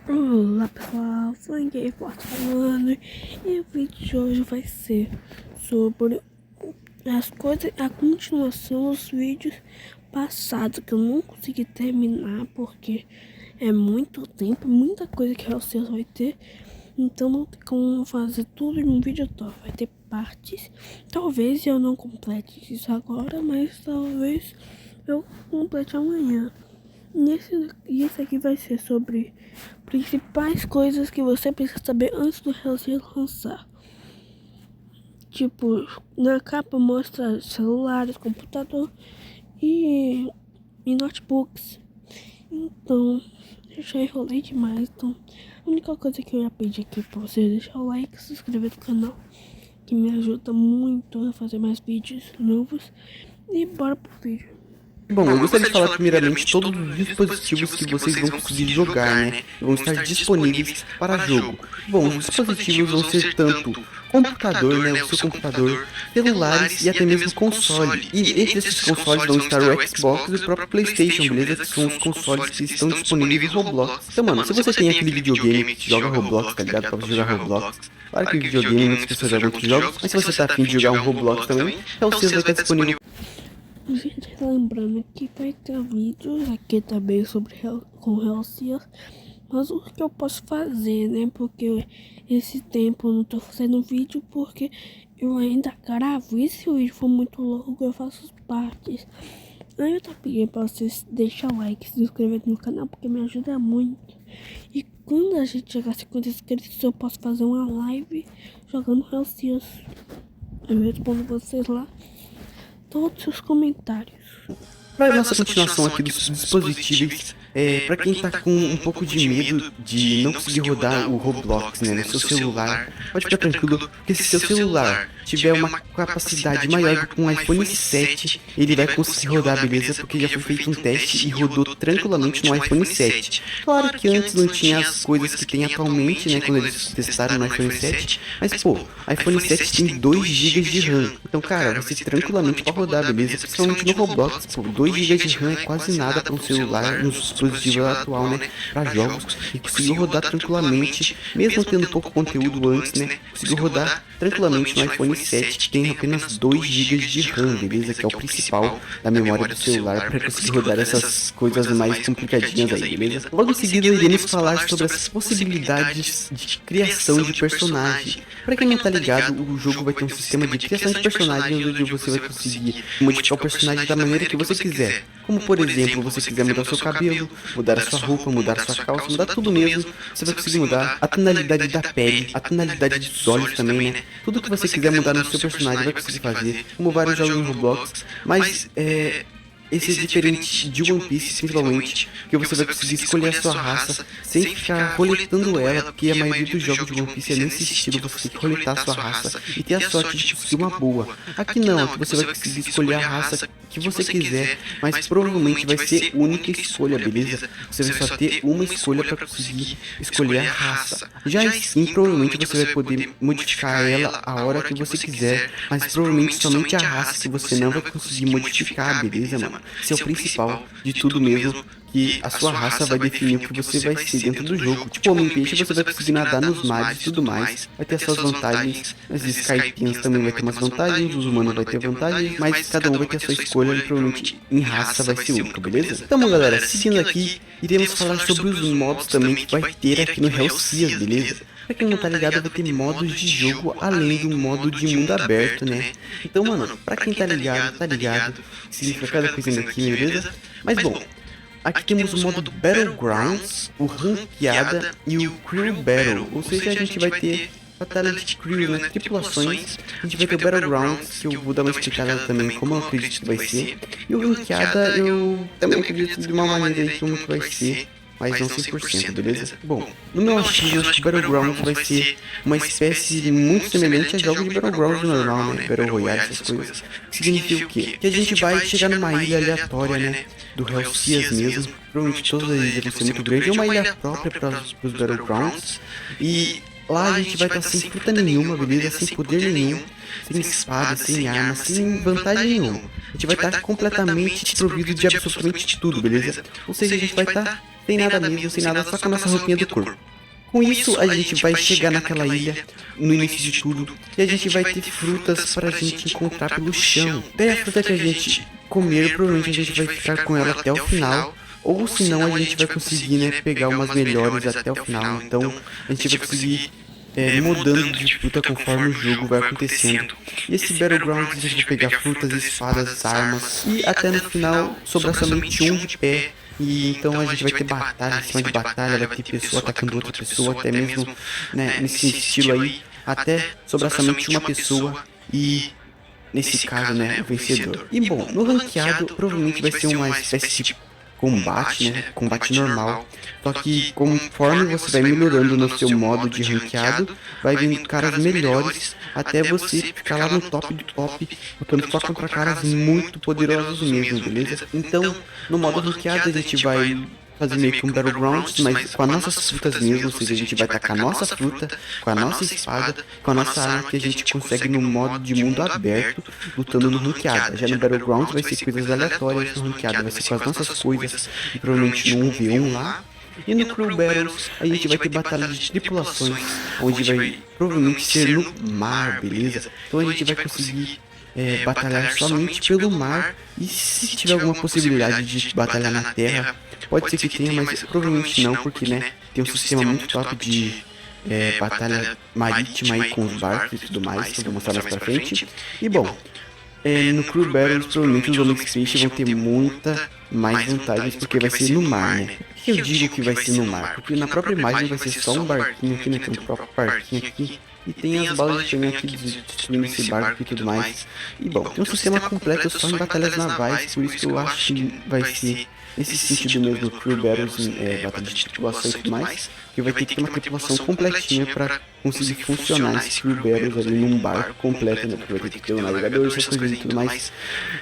Olá pessoal, Sangue Forte falando, e o vídeo de hoje vai ser sobre as coisas, a continuação dos vídeos passados que eu não consegui terminar porque é muito tempo, muita coisa que vocês vai ter, então não tem como fazer tudo em um vídeo só, vai ter partes. Talvez eu não complete isso agora, mas talvez eu complete amanhã. Esse aqui vai ser sobre principais coisas que você precisa saber antes do Hellsing lançar. Tipo, na capa mostra celulares, computador e notebooks. Então, eu já enrolei demais. Então, a única coisa que eu ia pedir aqui é pra você deixar o like, se inscrever no canal, que me ajuda muito a fazer mais vídeos novos. E bora pro vídeo. Bom, eu gostaria de falar primeiramente todos os dispositivos que vocês vão conseguir jogar, né? Vão estar disponíveis para jogo. Bom, os dispositivos vão ser tanto computador, né? O seu computador, celulares e até mesmo console. E entre esses consoles vão estar o Xbox e o próprio PlayStation, beleza? Que são os consoles que estão disponíveis no Roblox. Então, mano, se você tem aquele videogame que joga Roblox, tá ligado? Pra jogar Roblox. Claro que videogame muitas pessoas jogam outros jogos, mas se você tá afim de jogar um Roblox também, então o seu vai estar disponível. Gente, lembrando que vai ter vídeos aqui também sobre com Hellsing, mas o que eu posso fazer, né? Porque esse tempo eu não tô fazendo vídeo porque eu ainda gravo. E se o vídeo for muito longo, eu faço as partes. Aí eu tô pedindo pra vocês deixar o like, se inscrever no canal, porque me ajuda muito. E quando a gente chegar a 50 inscritos, eu posso fazer uma live jogando Hellsing. Eu respondo vocês lá todos os comentários. Para nossa continuação aqui dos dispositivos, para quem tá com um pouco de medo de não conseguir rodar o Roblox, né, no seu celular, pode ficar tranquilo, porque se seu celular tiver uma capacidade maior que um iPhone 7, ele vai conseguir rodar, beleza? Porque já foi feito um teste e rodou tranquilamente no iPhone 7. Claro que antes não tinha as coisas que tem atualmente, né, quando eles testaram no iPhone 7, mas pô, iPhone 7 tem 2 GB de RAM, então cara, vai ser tranquilamente para rodar, beleza? Principalmente no Roblox, pô, 2 GB de RAM é quase nada para um celular no dispositivo atual, né, para jogos, e conseguiu rodar tranquilamente, mesmo tendo pouco conteúdo antes, né, conseguiu rodar tranquilamente no iPhone 7, que tem apenas 2 GB de RAM, beleza? Que é o principal da memória do celular para conseguir rodar essas coisas mais complicadinhas aí, beleza? Logo em seguida iremos falar sobre as possibilidades de criação de personagem. Para quem não tá ligado, o jogo vai ter um sistema de criação de personagens onde você vai conseguir modificar o personagem da maneira que você quiser. Como por exemplo, você quiser mudar o seu cabelo, mudar a sua roupa, mudar a sua calça, mudar tudo mesmo, você vai conseguir mudar a tonalidade da pele, a tonalidade dos olhos também, né? Tudo que você quiser mudar no seu personagem vai conseguir fazer, como vários jogos em Roblox, mas esse é diferente de One Piece, principalmente, que você vai conseguir escolher a sua raça sem ficar roletando ela, porque a maioria dos jogos de One Piece é nesse estilo, você tem que roletar a sua raça e ter a sorte de conseguir uma boa. Aqui não, aqui você vai conseguir escolher a raça que você quiser, mas provavelmente vai ser única escolha, beleza? Você vai só ter uma escolha para conseguir escolher a raça. Já a skin, provavelmente você vai poder modificar ela a hora que você quiser, mas provavelmente somente a raça que você não vai conseguir modificar, beleza, mano? Esse é o principal de tudo mesmo, que a sua raça vai definir o que você vai ser dentro do jogo. Tipo, homem-peixe você vai conseguir nadar nos mares e tudo mais, vai ter as suas vantagens, as Skypians também vai ter umas vantagens, os humanos vai ter vantagens, mas cada um vai ter a sua escolha e provavelmente em raça vai ser única, beleza? Então, galera, seguindo aqui, iremos falar sobre os modos também que vai ter aqui no Hellsing, beleza? Pra quem não tá ligado, vai ter modos de jogo além do modo de mundo aberto, né? Então, mano, pra quem tá ligado, significa cada coisinha aqui, beleza? Mas bom, aqui temos o modo Battlegrounds, o Ranqueada e o Crew Battle, ou seja, a gente vai ter batalha de crew, né, tripulações, a gente vai ter o Battlegrounds, que eu vou dar uma explicada também como eu acredito que vai ser, e o Ranqueada eu também acredito de uma maneira aí como que vai ser, mas não 100%, beleza? Bom, no meu achismo, acho que Battlegrounds vai ser uma espécie muito semelhante a jogos de Battlegrounds normal, né? Battle Royale, essas coisas. Significa o quê? Que a gente vai chegar numa ilha aleatória, né? Do Hellsing mesmo. Provavelmente todas as ilhas vão ser muito grandes. É uma ilha própria para os Battlegrounds. E lá a gente vai estar sem fruta nenhuma, beleza? Sem poder nenhum. Sem espada, sem arma, sem vantagem nenhuma. A gente vai estar completamente desprovido de absolutamente tudo, beleza? Ou seja, a gente vai estar sem nada mesmo, sem nada, só com a nossa roupinha do corpo. Com isso, a gente vai chegar naquela ilha no início de tudo e a gente vai ter frutas pra gente encontrar pelo chão. Daí a fruta que a gente comer, provavelmente a gente vai ficar com ela até o final. Ou senão a gente vai conseguir, né, pegar umas melhores até o final. Então a gente vai conseguir mudando de fruta conforme o jogo vai acontecendo. E esse Battlegrounds a gente vai pegar frutas, espadas, armas e até no final sobrar somente um de pé. E então a gente vai ter batalha em cima de batalha, vai ter pessoa atacando outra pessoa, até mesmo, né, nesse estilo aí, até sobrar somente uma pessoa e, nesse caso, né, o vencedor. E bom, no ranqueado provavelmente vai ser uma espécie de combate, né, combate normal, só que conforme você vai melhorando no seu modo de ranqueado, vai vindo caras melhores, até você ficar lá no top do top, lutando só contra caras muito poderosos mesmo, beleza? Então, no modo ranqueado a gente vai fazer meio que um Battlegrounds, mas com as nossas frutas mesmo, ou seja, a gente vai tacar a nossa fruta, com a nossa espada, com a nossa arma que a gente consegue no modo de mundo aberto, lutando no ranqueado. Já no Battlegrounds vai ser coisas aleatórias, no ranqueado vai ser com as nossas coisas, e provavelmente no 1v1 lá. E no Crew Battles a gente vai ter batalhas de tripulações, onde vai provavelmente ser no mar, beleza? Então a gente vai conseguir batalhar somente pelo mar, e se tiver alguma possibilidade de batalhar na terra, pode ser que tenha, mas provavelmente não, porque né, tem um sistema muito top de batalha marítima aí com os barcos e tudo mais, que eu vou mostrar mais pra frente. E bom, no Crew Battles provavelmente os Olympic Space vão ter muita mais vantagens, porque vai ser no mar, né? Por que eu digo que vai ser no mar? Porque na própria imagem vai ser só um barquinho aqui, né? Tem um próprio barquinho aqui. E tem as balas de canhão aqui destruindo esse barco e tudo mais. E bom, tem um sistema completo só em batalhas navais, por isso que eu acho que vai ser nesse sentido mesmo, Crew Battles, batalha de tripulação e tudo mais, que vai ter que ter uma tripulação completinha pra conseguir funcionar esse Crew Battles ali num barco completo, né? Porque vai ter que ter um navegador, essas coisas e tudo mais.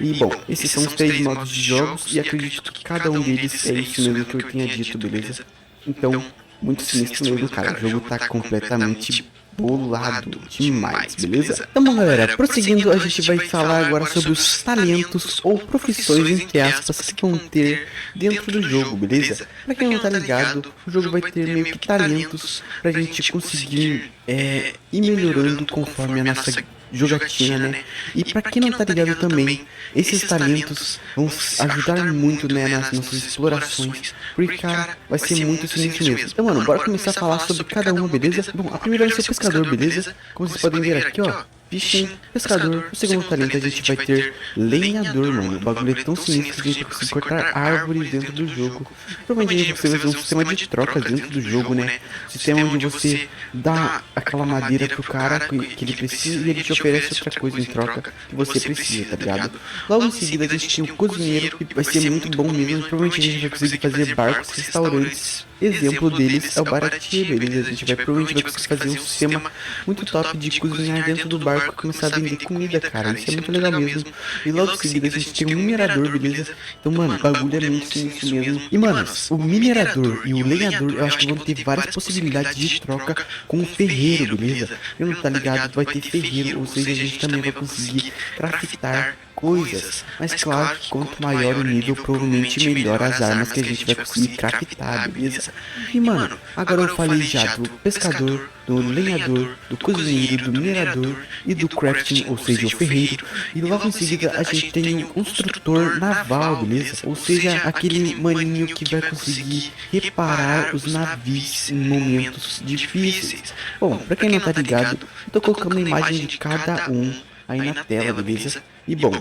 E bom, esses são os 3 modos de jogos e acredito que cada um deles é isso mesmo que eu tinha dito, beleza? Então, muito sinistro mesmo, cara. O jogo tá completamente bolado demais, beleza? Então bom, galera, prosseguindo, a gente vai falar agora sobre os talentos ou profissões, entre aspas, que vão ter dentro do jogo, beleza? Pra quem não tá ligado, o jogo vai ter meio que talentos pra gente conseguir ir melhorando conforme a nossa jogatina, né? E pra quem não tá ligado também, esses talentos vão ajudar muito, né, nas nossas explorações, porque, cara, vai ser muito sinistro mesmo. Então, mano, bora começar a falar sobre cada uma, beleza? Bom, a primeira vai ser o pescador, beleza? Como vocês podem ver aqui, ó, fishing, pescador. O segundo talento a gente vai ter lenhador, mano. O bagulho é tão sinistro que a gente vai conseguir cortar árvores dentro do jogo. Provavelmente você vai ter um sistema de trocas dentro do jogo, né? Sistema onde você dá aquela madeira pro cara que ele precisa e ele te oferece outra coisa em troca que você precisa, tá ligado? Logo em seguida a gente tem o cozinheiro, que vai ser muito bom mesmo. Provavelmente a gente vai conseguir fazer barcos, restaurantes. Exemplo deles é o Baratie, beleza? A gente vai provavelmente vai conseguir fazer um sistema muito top de cozinhar dentro do barco e começar a vender comida, cara. Isso é muito legal mesmo. E logo em seguida a gente tem um minerador, beleza? Então, mano, o bagulho é muito sinistro mesmo. E, mano, o minerador e o lenhador, eu acho que vão ter várias possibilidades de troca com o ferreiro, beleza? Eu não tá ligado, vai ter ferreiro, ou seja, a gente também vai conseguir craftar coisas, mas claro que quanto maior o nível, provavelmente melhor as armas que a gente vai conseguir craftar, beleza? E mano, agora eu falei já do pescador, do lenhador, do cozinheiro, do minerador e do crafting, ou seja, o ferreiro. E logo em seguida a gente tem o construtor naval, beleza? Ou seja, aquele maninho que vai conseguir reparar os navios em momentos difíceis. Bom, pra quem não tá ligado, eu tô colocando a imagem de cada um aí na tela, beleza? E bom,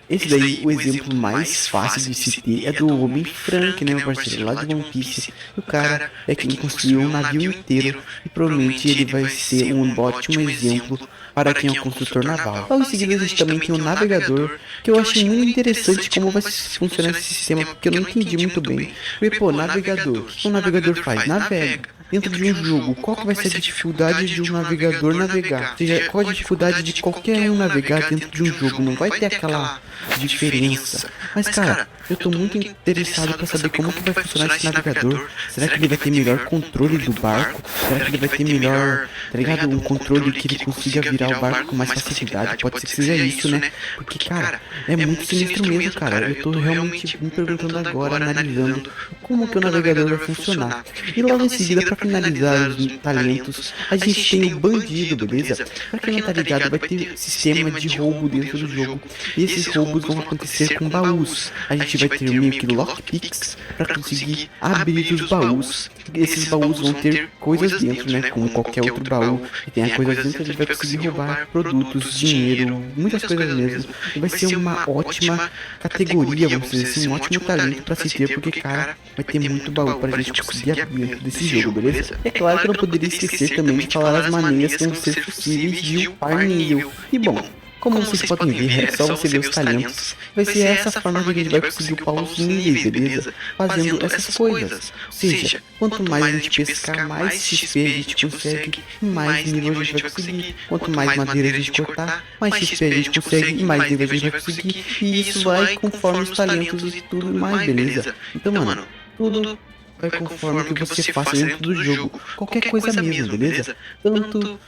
esse daí, o exemplo mais fácil de se ter é do Homem Frank, né, meu parceiro, lá de One Piece. O cara é quem construiu um navio inteiro e provavelmente ele vai ser um ótimo exemplo para quem é um construtor naval. Logo em seguida a gente também tem o navegador, que eu achei muito interessante como vai funcionar esse sistema, porque eu não entendi muito bem. Porque, pô, navegador, o que um navegador faz? Navega. dentro de um jogo, qual que vai ser a dificuldade de um navegador navegar? Ou seja, qual a dificuldade de qualquer um navegar dentro de um jogo? Não vai ter aquela diferença. Mas cara, eu tô muito interessado pra saber como que vai funcionar esse navegador. Será que ele vai ter melhor controle do barco? Será que ele vai ter melhor, tá ligado? Um controle que ele consiga virar o barco com mais facilidade? Pode ser que seja isso, né? Porque, cara, é muito sinistro mesmo, cara. Eu tô realmente me perguntando agora, analisando como que o navegador vai funcionar. E logo em seguida, pra finalizar os talentos, a gente tem o bandido, beleza? Pra quem não tá ligado, vai ter sistema de roubo dentro do jogo. E esses roubos vão acontecer com baús. A gente vai ter meio que lockpicks pra conseguir abrir os baús. Esses baús vão ter coisas dentro, né? Como qualquer outro baú que tenha coisas dentro, a gente vai conseguir roubar produtos, dinheiro, muitas coisas mesmo. E vai ser uma ótima categoria, vamos dizer assim, um ótimo talento pra se ter, porque, cara, vai ter muito baú pra gente conseguir abrir dentro desse jogo, beleza? É claro que eu não poderia esquecer também de falar as maneiras que vão ser possíveis de upar nível. E bom, como vocês podem ver, é só você ver os talentos. Vai ser essa forma que a gente vai conseguir upar os níveis, beleza? Fazendo essas coisas. Ou seja, quanto mais a gente pescar, mais XP a gente consegue, e mais nível a gente vai conseguir. Quanto mais madeira a gente cortar, mais XP a gente consegue, e mais nível a gente vai conseguir. E isso vai conforme os talentos e tudo mais, beleza? Então, mano, tudo vai conforme o que você faça dentro do jogo. Qualquer coisa mesmo, beleza? Tanto,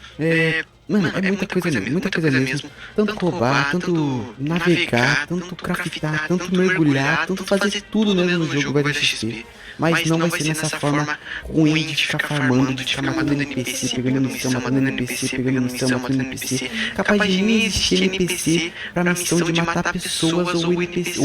mano, é muita coisa mesmo, muita coisa mesmo. Tanto roubar, tanto navegar, tanto craftar, tanto mergulhar, tanto fazer tudo mesmo no jogo vai dar XP. Mas não vai ser nessa forma ruim de ficar farmando, de ficar matando NPC, pegando missão, matando NPC, pegando missão, matando NPC. Capaz de nem existir NPC pra missão de matar pessoas ou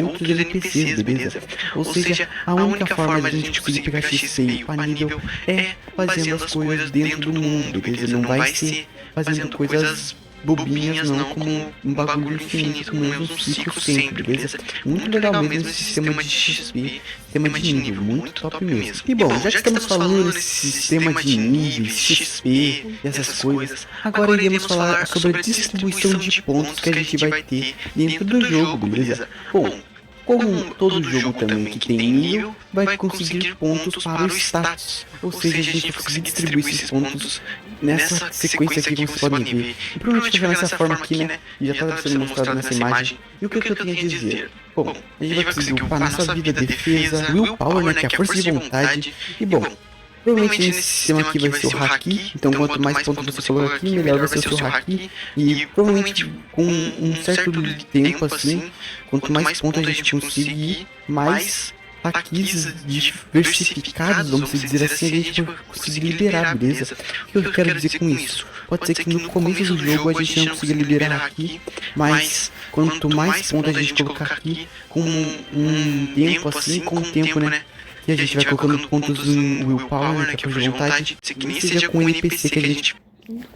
outros NPCs, beleza? Ou seja, a única forma de a gente conseguir pegar XP e upar nível é fazendo as coisas dentro do mundo, beleza? Não vai ser fazendo coisas bobinhas não, como um bagulho infinito, como um ciclo sempre, beleza? Muito legal mesmo esse sistema de XP, sistema de nível, muito top mesmo. E bom, já que estamos falando nesse sistema de níveis, XP e essas coisas, agora iremos falar sobre a distribuição de pontos que a gente vai ter dentro do jogo, beleza? Bom, como todo jogo também que tem nível, vai conseguir pontos para o status. Ou seja, a gente vai conseguir distribuir esses pontos nessa sequência aqui, como vocês podem ver. E provavelmente vai ficar nessa forma aqui, né? E já está sendo mostrado nessa imagem. E o que eu tenho a dizer? Bom, a gente vai conseguir upar nossa vida, defesa, willpower, né? Que é a força de vontade. E bom, provavelmente nesse sistema aqui vai ser o Haki, então quanto mais pontos você colocar aqui, melhor vai ser o seu Haki. E provavelmente com um certo tempo assim, quanto mais pontos a gente conseguir, mais Hakis diversificados, vamos dizer assim, a gente vai conseguir liberar, beleza? O que eu quero dizer com isso? Pode ser que no começo do jogo a gente não consiga liberar Haki, mas quanto mais pontos a gente colocar aqui, com um tempo assim, com o tempo, né? E a gente vai colocando pontos em willpower, né, que é a força de vontade, que nem seja com o NPC que a gente...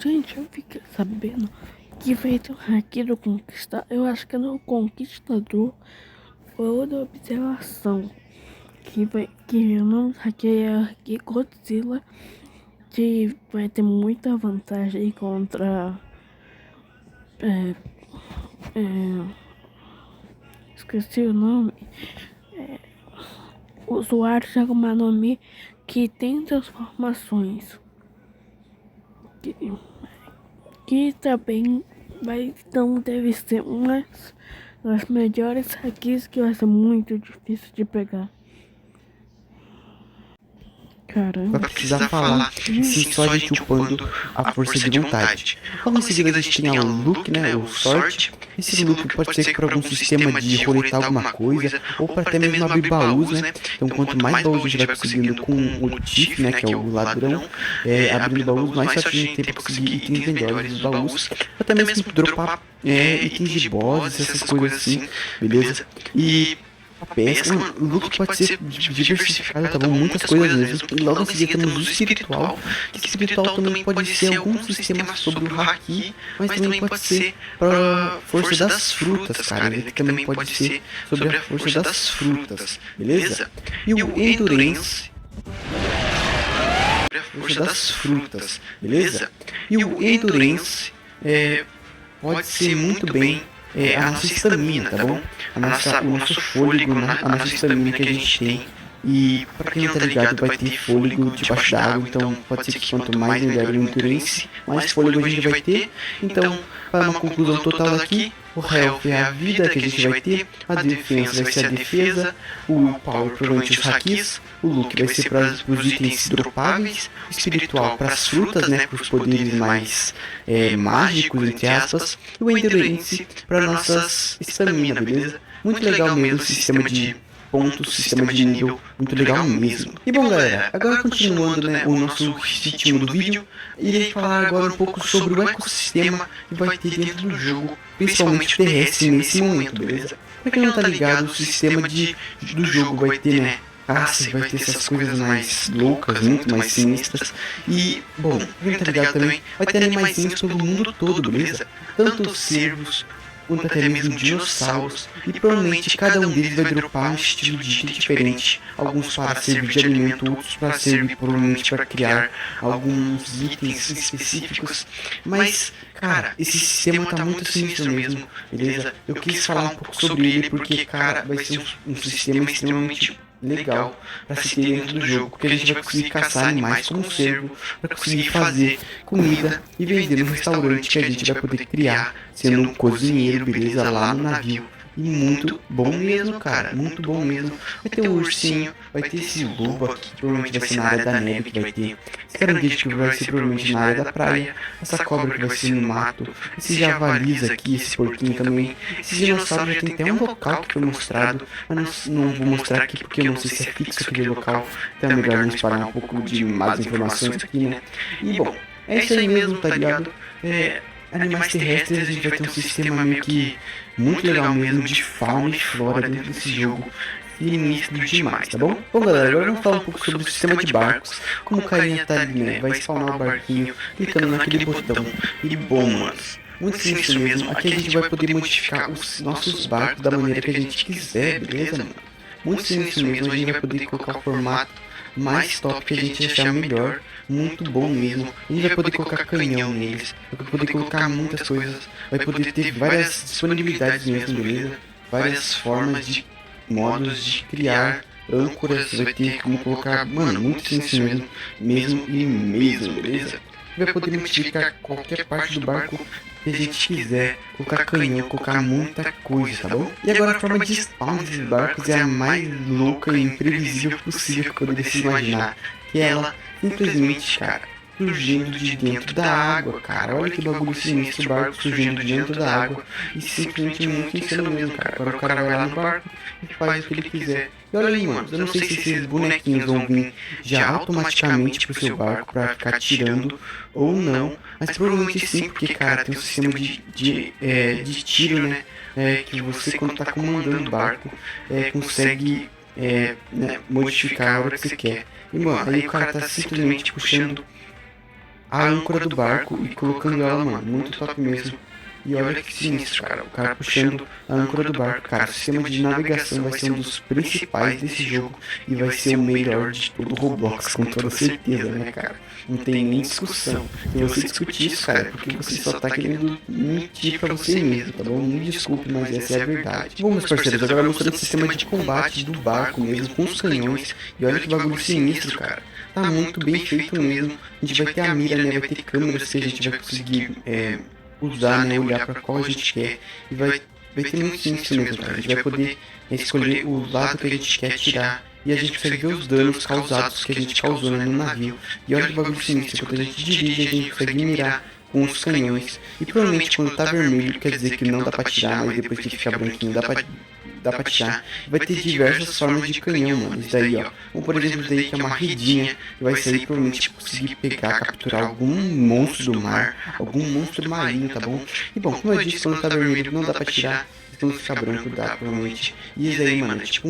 Gente, eu fiquei sabendo que vai ter um haki do Conquistador. Eu acho que é no Conquistador ou da Observação. Que eu não hackeia aqui Godzilla. Que vai ter muita vantagem contra... esqueci o nome. O usuário joga uma nome que tem transformações. Que também vai, então deve ser uma das melhores hacks que vai ser muito difícil de pegar. Caramba. Vai precisar falar se só a gente upando a força de vontade. Logo em seguida a gente tem o look, né, o sort. Esse look pode ser para algum sistema de roletar alguma coisa, ou para até mesmo abrir baús, né. Então quanto mais baús a gente vai conseguindo com o Thief, né, que é o ladrão, abrindo baús, mais fácil a gente tem para conseguir itens melhores dos baús. Até mesmo dropar itens de boss, essas coisas assim, beleza? E a pesca, o look pode ser diversificado, tá bom? Muitas coisas mesmo. E logo em seguida temos o espiritual, que espiritual também pode ser algum sistema sobre o Haki, mas também pode ser para força das frutas, cara. Ele também pode ser sobre a força das frutas, beleza? E o Endurance, força das frutas, beleza? E o Endurance pode ser muito bem a nossa estamina, tá bom? O nosso fôlego, a nossa estamina que a gente tem. E pra quem não tá ligado, vai ter fôlego debaixo da água, então pode ser que quanto mais melhor o endurance, mais fôlego a gente vai ter. Então, para uma conclusão total aqui, o health é a vida que a gente vai ter, a defesa vai ser a defesa, o power provavelmente os hakis, o look vai ser para os itens dropáveis, o espiritual para as frutas, né, para os poderes mais mágicos, entre aspas, e o endurance para nossas estamina, beleza? Muito legal mesmo o sistema de pontos, sistema de nível, muito legal mesmo. E bom galera, agora continuando, né, o nosso ritmo do vídeo, irei falar agora um pouco sobre o ecossistema que vai ter dentro do jogo, principalmente o terrestre nesse momento, beleza? Pra quem não tá ligado, o sistema do jogo vai ter, né, caça, vai ter essas coisas mais loucas, muito mais sinistras. E, bom, pra quem não tá ligado também, vai ter animaizinhos pelo mundo todo, beleza? Tanto cervos, quanto até mesmo dinossauros, e provavelmente cada um deles vai dropar um estilo de item diferente, alguns para servir de alimento, outros para servir provavelmente para criar alguns itens específicos, mas cara, esse sistema tá muito sinistro mesmo, beleza? Eu quis falar um pouco sobre ele porque, cara, vai ser um sistema extremamente legal para se ter dentro do jogo, porque a gente vai conseguir caçar animais como cervo, vai conseguir fazer comida e vender no restaurante que a gente vai poder criar, sendo um cozinheiro, beleza, lá no navio. E muito bom mesmo, cara, muito bom mesmo. Vai ter o ursinho, vai ter esse lobo aqui, que provavelmente vai ser na área da neve que vai ter. Esse caranguejo que vai ser provavelmente na área da praia. Essa cobra que vai ser no mato. Esse javalis aqui, esse porquinho também. Esse dinossauro já tem até um local que foi mostrado, mas não vou mostrar aqui porque eu não sei se é fixo aquele local. Então é melhor não espalhar um pouco de más informações aqui, né? E bom, é isso aí mesmo, tá ligado? Animais terrestres, a gente vai ter um sistema meio que muito legal mesmo de fauna e flora dentro desse jogo. Sinistro demais, tá bom? Bom galera, agora vamos falar um pouco sobre o sistema de barcos. Como o carinha tá ali, né? Vai spawnar o barquinho, clicando naquele botão. E bom, manos, muito sinistro mesmo. Aqui a gente vai poder modificar os nossos barcos da maneira que a gente quiser, beleza, mano? Muito sinistro mesmo, a gente vai poder colocar o formato mais top que a gente achar melhor. Muito bom mesmo. A gente vai poder colocar canhão neles, vai poder colocar muitas coisas, vai poder ter várias disponibilidades mesmo, beleza? Várias formas de modos de criar âncoras, vai ter como colocar, mano, muito sinistro mesmo, beleza? Vai poder modificar qualquer parte do barco que a gente quiser, colocar canhão, colocar muita coisa, tá bom? E agora a forma de spawn desses barcos é a mais louca e imprevisível possível que poderia se imaginar, que ela simplesmente, cara, surgindo de dentro da água, cara. Olha que bagulho sinistro, o barco surgindo de dentro da água. E simplesmente muito insano mesmo, cara. Agora o cara vai lá no barco e faz o que ele quiser. E olha aí, mano, eu não sei se esses bonequinhos vão vir já automaticamente pro seu barco pra ficar atirando ou não. Mas provavelmente sim, porque, cara, tem um sistema de tiro, né? Que você, quando tá comandando o barco, consegue né, modificar a hora que você quer. E, mano, aí o cara tá simplesmente puxando a âncora do barco e colocando ela, mano, muito top mesmo. E olha que sinistro, cara, o cara puxando a âncora do barco, cara. O sistema de navegação vai ser um dos principais desse jogo e vai ser o melhor de todo o Roblox, com toda certeza, né, cara? Não tem nem discussão. E você discutir isso, cara, porque você só tá querendo mentir pra você mesmo, tá bom? Me desculpe, mas essa é a verdade. Bom, meus parceiros, agora mostrando o sistema de combate do barco mesmo, com os canhões. E olha que bagulho sinistro, cara. Tá muito bem feito mesmo. A gente vai ter a mira, né? Vai ter câmeras que a gente vai conseguir usar, né? Olhar pra qual a gente quer. E vai ter muito sinistro mesmo, cara. A gente vai poder escolher o lado que a gente quer tirar. E a gente consegue ver os danos causados que a gente causou, né, no navio. E olha que bagulho sinistro. Quando a gente dirige, a gente consegue mirar com os canhões. E provavelmente quando tá vermelho, quer dizer que não dá pra tirar, mas depois que ficar branquinho dá pra tirar. Vai ter diversas formas de canhão, mano. Isso daí, ó. Como por exemplo, isso daí que é uma redinha. Que vai sair provavelmente conseguir pegar, capturar algum monstro do mar. Algum monstro marinho, tá bom? E bom, como eu disse, quando tá vermelho não dá pra tirar. Quando ficar branco dá, provavelmente. E isso aí, mano, é tipo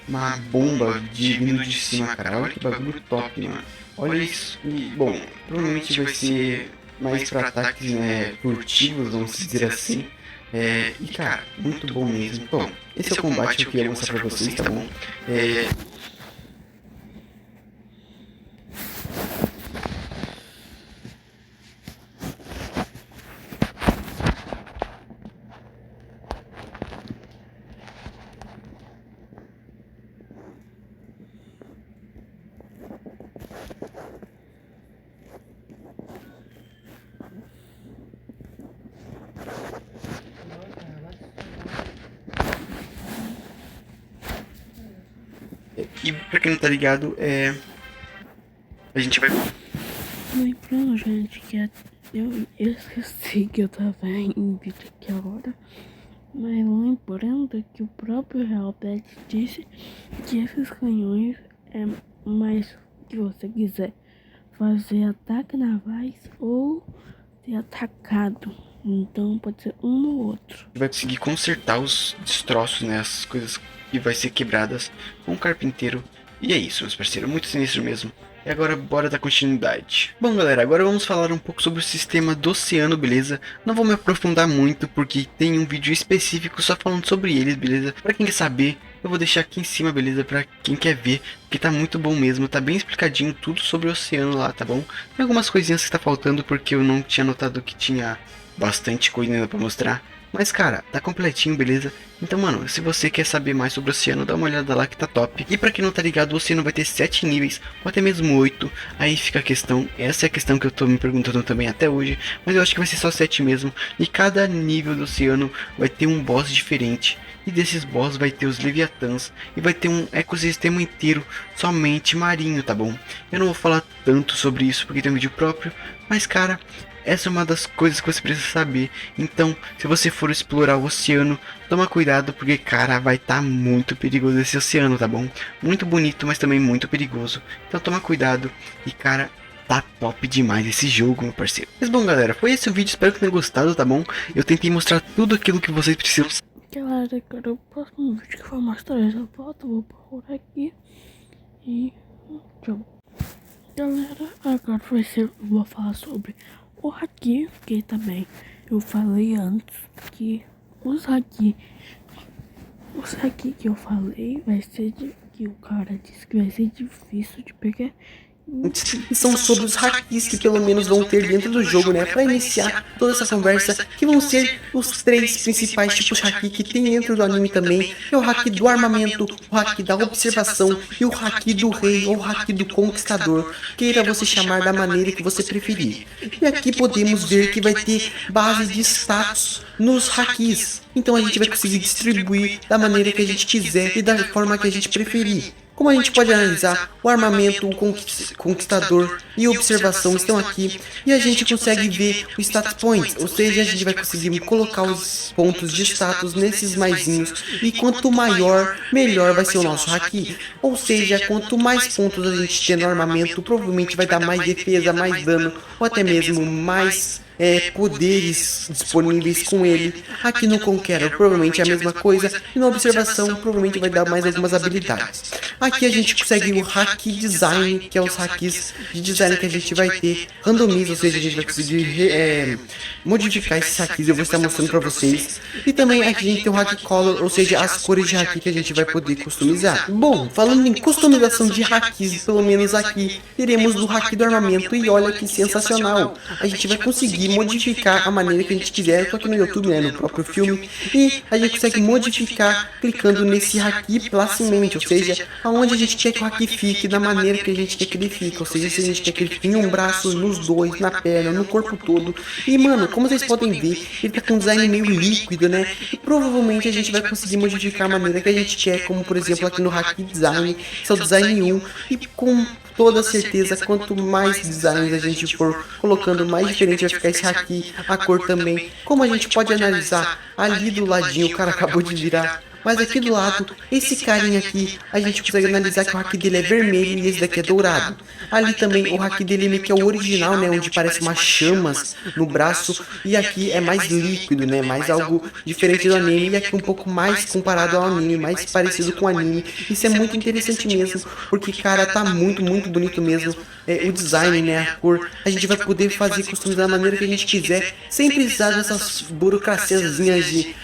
uma bomba vindo de cima, cara. Olha que bagulho top, mano. Olha isso. E, bom, provavelmente vai ser mais pra ataques, né, furtivos, vamos dizer assim. E cara, muito bom mesmo. Bom, esse é o combate que eu queria mostrar pra vocês, tá bom? E pra quem não tá ligado, a gente vai... Lembrando, gente, que eu esqueci que eu tava em vídeo aqui agora. Mas lembrando que o próprio Realbet disse que esses canhões é mais que você quiser fazer ataque navais ou ser atacado. Então pode ser um ou outro. vai conseguir consertar os destroços, né? As coisas que vai ser quebradas com o carpinteiro. E é isso, meus parceiros. Muito sinistro mesmo. E agora bora dar continuidade. Bom, galera, agora vamos falar um pouco sobre o sistema do oceano, beleza? Não vou me aprofundar muito, porque tem um vídeo específico só falando sobre eles, beleza? Pra quem quer saber, eu vou deixar aqui em cima, beleza? Pra quem quer ver, porque tá muito bom mesmo. Tá bem explicadinho tudo sobre o oceano lá, tá bom? Tem algumas coisinhas que tá faltando, porque eu não tinha notado que tinha bastante coisa ainda pra mostrar. Mas, cara, tá completinho, beleza? Então, mano, se você quer saber mais sobre o oceano, dá uma olhada lá que tá top. E pra quem não tá ligado, o oceano vai ter 7 níveis, ou até mesmo 8. Aí fica a questão, essa é a questão que eu tô me perguntando também até hoje. Mas eu acho que vai ser só 7 mesmo. E cada nível do oceano vai ter um boss diferente. E desses boss vai ter os Leviatãs. E vai ter um ecossistema inteiro somente marinho, tá bom? Eu não vou falar tanto sobre isso porque tem um vídeo próprio. Mas, cara... essa é uma das coisas que você precisa saber. Então, se você for explorar o oceano, toma cuidado porque, cara, vai estar muito perigoso esse oceano, tá bom? Muito bonito, mas também muito perigoso. Então toma cuidado e, cara, tá top demais esse jogo, meu parceiro. Mas bom, galera, foi esse o vídeo, espero que tenham gostado, tá bom? Eu tentei mostrar tudo aquilo que vocês precisam. Galera, cara, o próximo vídeo que for mostrar essa foto, vou por aqui. E tchau. Galera, agora vou falar sobre o haki, que também eu falei antes que os haki que eu falei vai ser que o cara disse que vai ser difícil de pegar. E são sobre os hakis que pelo menos vão ter dentro do jogo, né? Pra iniciar toda essa conversa, que vão ser os 3 principais tipos de haki que tem dentro do anime também. É o haki do armamento, o haki da observação e o haki do rei ou o haki do conquistador, queira você chamar da maneira que você preferir. E aqui podemos ver que vai ter base de status nos hakis. Então a gente vai conseguir distribuir da maneira que a gente quiser e da forma que a gente preferir. Como a gente pode analisar, o armamento, o conquistador e a observação estão aqui e a gente consegue ver o status points, ou seja, a gente vai conseguir colocar os pontos de status nesses maisinhos e quanto maior, melhor vai ser o nosso haki. Ou seja, quanto mais pontos a gente ter no armamento, provavelmente vai dar mais defesa, mais dano ou até mesmo mais poderes disponíveis com ele. Aqui no Conqueror provavelmente é a mesma coisa e na observação provavelmente vai dar mais algumas habilidades. Aqui a gente consegue o Haki Design, que é os hakis de design que a gente vai ter randomiza, ou seja, a gente vai conseguir modificar esses hakis, eu vou estar mostrando pra vocês. E também aqui a gente tem o Haki Color, ou seja, as cores de haki que a gente vai poder customizar. Bom, falando em customização de hakis, pelo menos aqui teremos do haki do armamento e olha que sensacional. A gente vai conseguir modificar a maneira que a gente quiser, tô aqui no YouTube, né, no próprio filme, e a gente consegue modificar clicando nesse haki facilmente, ou seja, aonde a gente quer que o haki fique, da maneira que a gente quer que ele fique, ou seja, se a gente quer que ele fique em um braço, nos dois, na perna, no corpo todo. E mano, como vocês podem ver, ele tá com um design meio líquido, né, e provavelmente a gente vai conseguir modificar a maneira que a gente quer, como por exemplo aqui no Haki Design, que é o Design 1, e com toda certeza, quanto mais designs a gente for colocando, mais diferente vai ficar esse haki, a cor também. Como a gente pode analisar, ali do ladinho o cara acabou de virar, mas aqui do lado, esse carinha aqui, a gente consegue analisar que o haki dele é vermelho e esse daqui é dourado. Ali também o haki dele que é o original, né, onde parece umas chamas no braço, e aqui é mais líquido, né, mais algo diferente do anime, e aqui um pouco mais comparado ao anime, mais parecido com o anime. Isso é muito interessante mesmo, porque cara, tá muito bonito mesmo. O design, né, a cor, a gente vai poder fazer, customizar da maneira que a gente quiser, sem precisar dessas burocraciazinhas de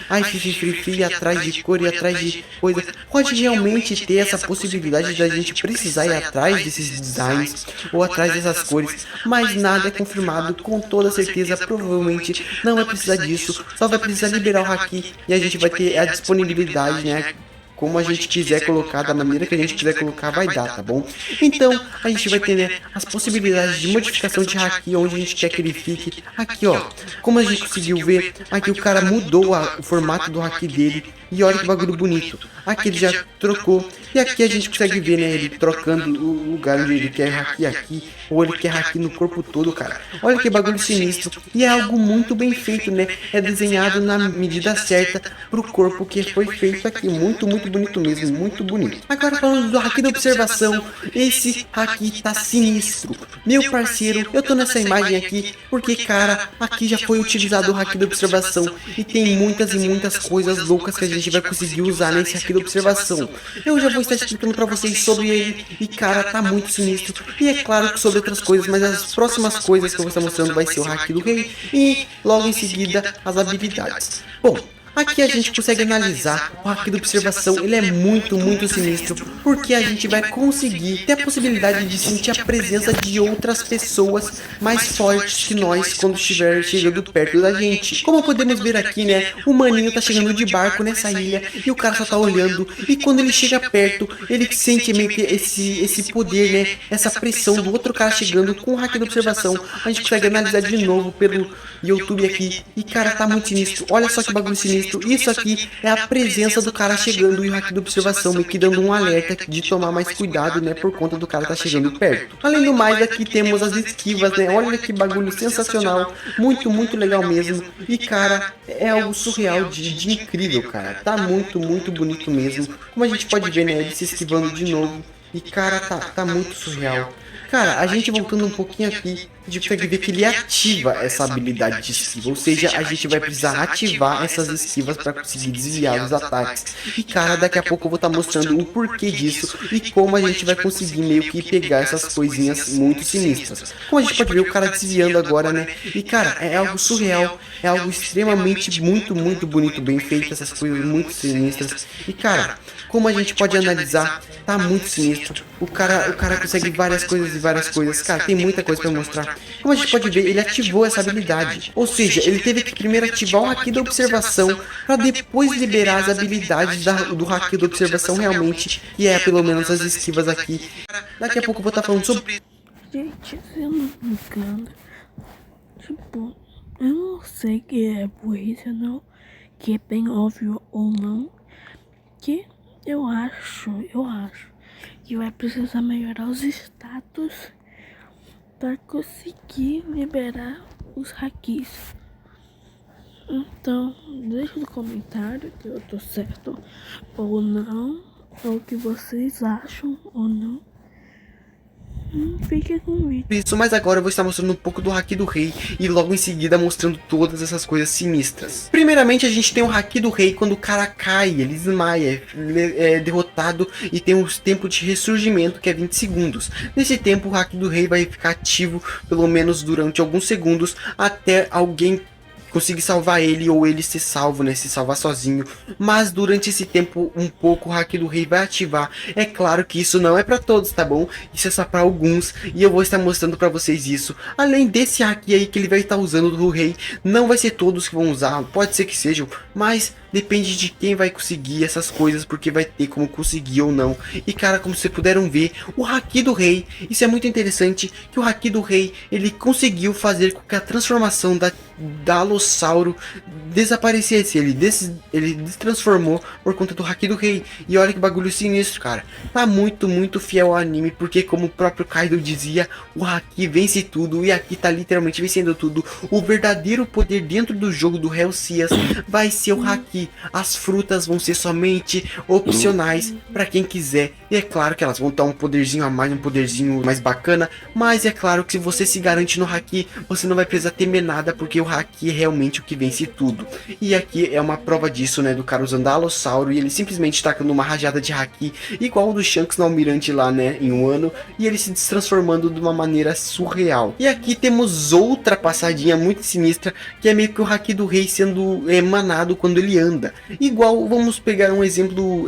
fi atrás de cor e atrás de coisa. Pode realmente ter essa possibilidade da gente precisar ir atrás desses designs ou atrás dessas cores, mas nada é confirmado com toda certeza, provavelmente não vai precisar disso, só vai precisar liberar o haki e a gente vai ter a disponibilidade, né, como a gente quiser colocar, da maneira que a gente quiser colocar, vai dar, tá bom? Então, a gente vai ter, né, as possibilidades de modificação de haki, onde a gente quer que ele fique. Aqui, ó, como a gente conseguiu ver, aqui o cara mudou o formato do haki dele. E olha que bagulho bonito. Aqui ele já trocou. E aqui a gente consegue ver, né, ele trocando o lugar onde ele quer haki aqui. Ou ele quer haki no corpo todo, cara. Olha que bagulho sinistro. E é algo muito bem feito, né? É desenhado na medida certa pro corpo que foi feito aqui. Muito, muito bonito mesmo. Muito bonito. Agora falando do haki da observação. Esse haki tá sinistro. Meu parceiro, eu tô nessa imagem aqui porque, cara, aqui já foi utilizado o haki da observação. E tem muitas e muitas coisas loucas que a gente vai conseguir usar nesse haki da observação. Eu já vou estar explicando pra vocês sobre ele. E, cara, tá muito sinistro. E é claro que sobre outras coisas, mas as próximas coisas que eu vou estar mostrando vai ser o haki do rei e logo em seguida as habilidades. Bom, aqui a gente consegue analisar o haki da observação. Ele é muito, muito sinistro, porque a gente vai conseguir ter a possibilidade de sentir a presença de outras pessoas mais fortes que nós quando estiver chegando perto da gente. Como podemos ver aqui, né, o maninho tá chegando de barco nessa ilha e o cara só tá olhando, e quando ele chega perto, ele sente meio que esse poder, né, essa pressão do outro cara chegando. Com o haki da observação, a gente consegue analisar de novo pelo YouTube aqui, e cara, tá muito sinistro. Olha só que bagulho sinistro. Isso aqui é a presença do cara chegando e o haki da observação meio que dando um alerta de tomar mais cuidado, né, por conta do cara tá chegando perto. Além do mais, aqui temos as esquivas, né, olha que bagulho sensacional, muito, muito legal mesmo. E cara, é algo surreal de incrível, cara. Tá muito, muito bonito mesmo. Como a gente pode ver, né, ele se esquivando de novo. E cara, tá muito surreal. Cara, a gente voltando um pouquinho aqui, a gente consegue ver que ele ativa essa habilidade de esquiva. Ou seja, a gente vai precisar ativar essas esquivas para conseguir desviar os ataques. E cara, daqui a pouco eu vou estar mostrando o porquê disso e como a gente vai conseguir meio que pegar essas coisinhas muito sinistras. Como a gente pode ver o cara desviando agora, né? E cara, é algo surreal, é algo extremamente muito, muito bonito, bem feito, essas coisas muito sinistras. E cara, como a gente pode analisar, tá muito sinistro. O cara consegue várias coisas e várias coisas. Cara, tem muita coisa pra mostrar. Como a gente pode ver, ele ativou essa habilidade. Ou seja, ele teve que primeiro ativar o haki da observação para depois liberar as habilidades do haki da observação realmente. E é pelo menos as esquivas aqui. Daqui a pouco eu vou estar falando sobre... Gente, se eu não me engano, tipo, eu não sei que é burrice ou não, que é bem óbvio ou não, que eu acho que vai precisar melhorar os status para conseguir liberar os hakis. Então, deixa no comentário que eu tô certo ou não, ou o que vocês acham ou não. Fique com o vídeo. Isso, mas agora eu vou estar mostrando um pouco do haki do rei e logo em seguida mostrando todas essas coisas sinistras. Primeiramente a gente tem o haki do rei quando o cara cai, ele desmaia, é derrotado e tem um tempo de ressurgimento que é 20 segundos. Nesse tempo o haki do rei vai ficar ativo pelo menos durante alguns segundos até alguém conseguir salvar ele ou ele ser salvo, né, se salvar sozinho. Mas durante esse tempo um pouco o haki do rei vai ativar. É claro que isso não é pra todos, tá bom? Isso é só pra alguns e eu vou estar mostrando pra vocês isso. Além desse haki aí que ele vai estar usando do rei, não vai ser todos que vão usar, pode ser que sejam, mas depende de quem vai conseguir essas coisas, porque vai ter como conseguir ou não. E cara, como vocês puderam ver, o haki do rei, isso é muito interessante, que o haki do rei, ele conseguiu fazer com que a transformação da Alossauro desaparecesse. Ele destransformou por conta do haki do rei. E olha que bagulho sinistro, cara. Tá muito, muito fiel ao anime, porque como o próprio Kaido dizia, o haki vence tudo, e aqui tá literalmente vencendo tudo. O verdadeiro poder dentro do jogo do Hellsias vai ser o haki. As frutas vão ser somente opcionais para quem quiser. E é claro que elas vão dar um poderzinho a mais, um poderzinho mais bacana. Mas é claro que se você se garante no haki, você não vai precisar temer nada, porque o haki é realmente o que vence tudo. E aqui é uma prova disso, né, do cara usando a Alossauro e ele simplesmente tacando uma rajada de haki igual o do Shanks no Almirante lá, né, em um ano, e ele se transformando de uma maneira surreal. E aqui temos outra passadinha muito sinistra, que é meio que o haki do rei sendo emanado quando ele anda. anda. Igual, vamos pegar um exemplo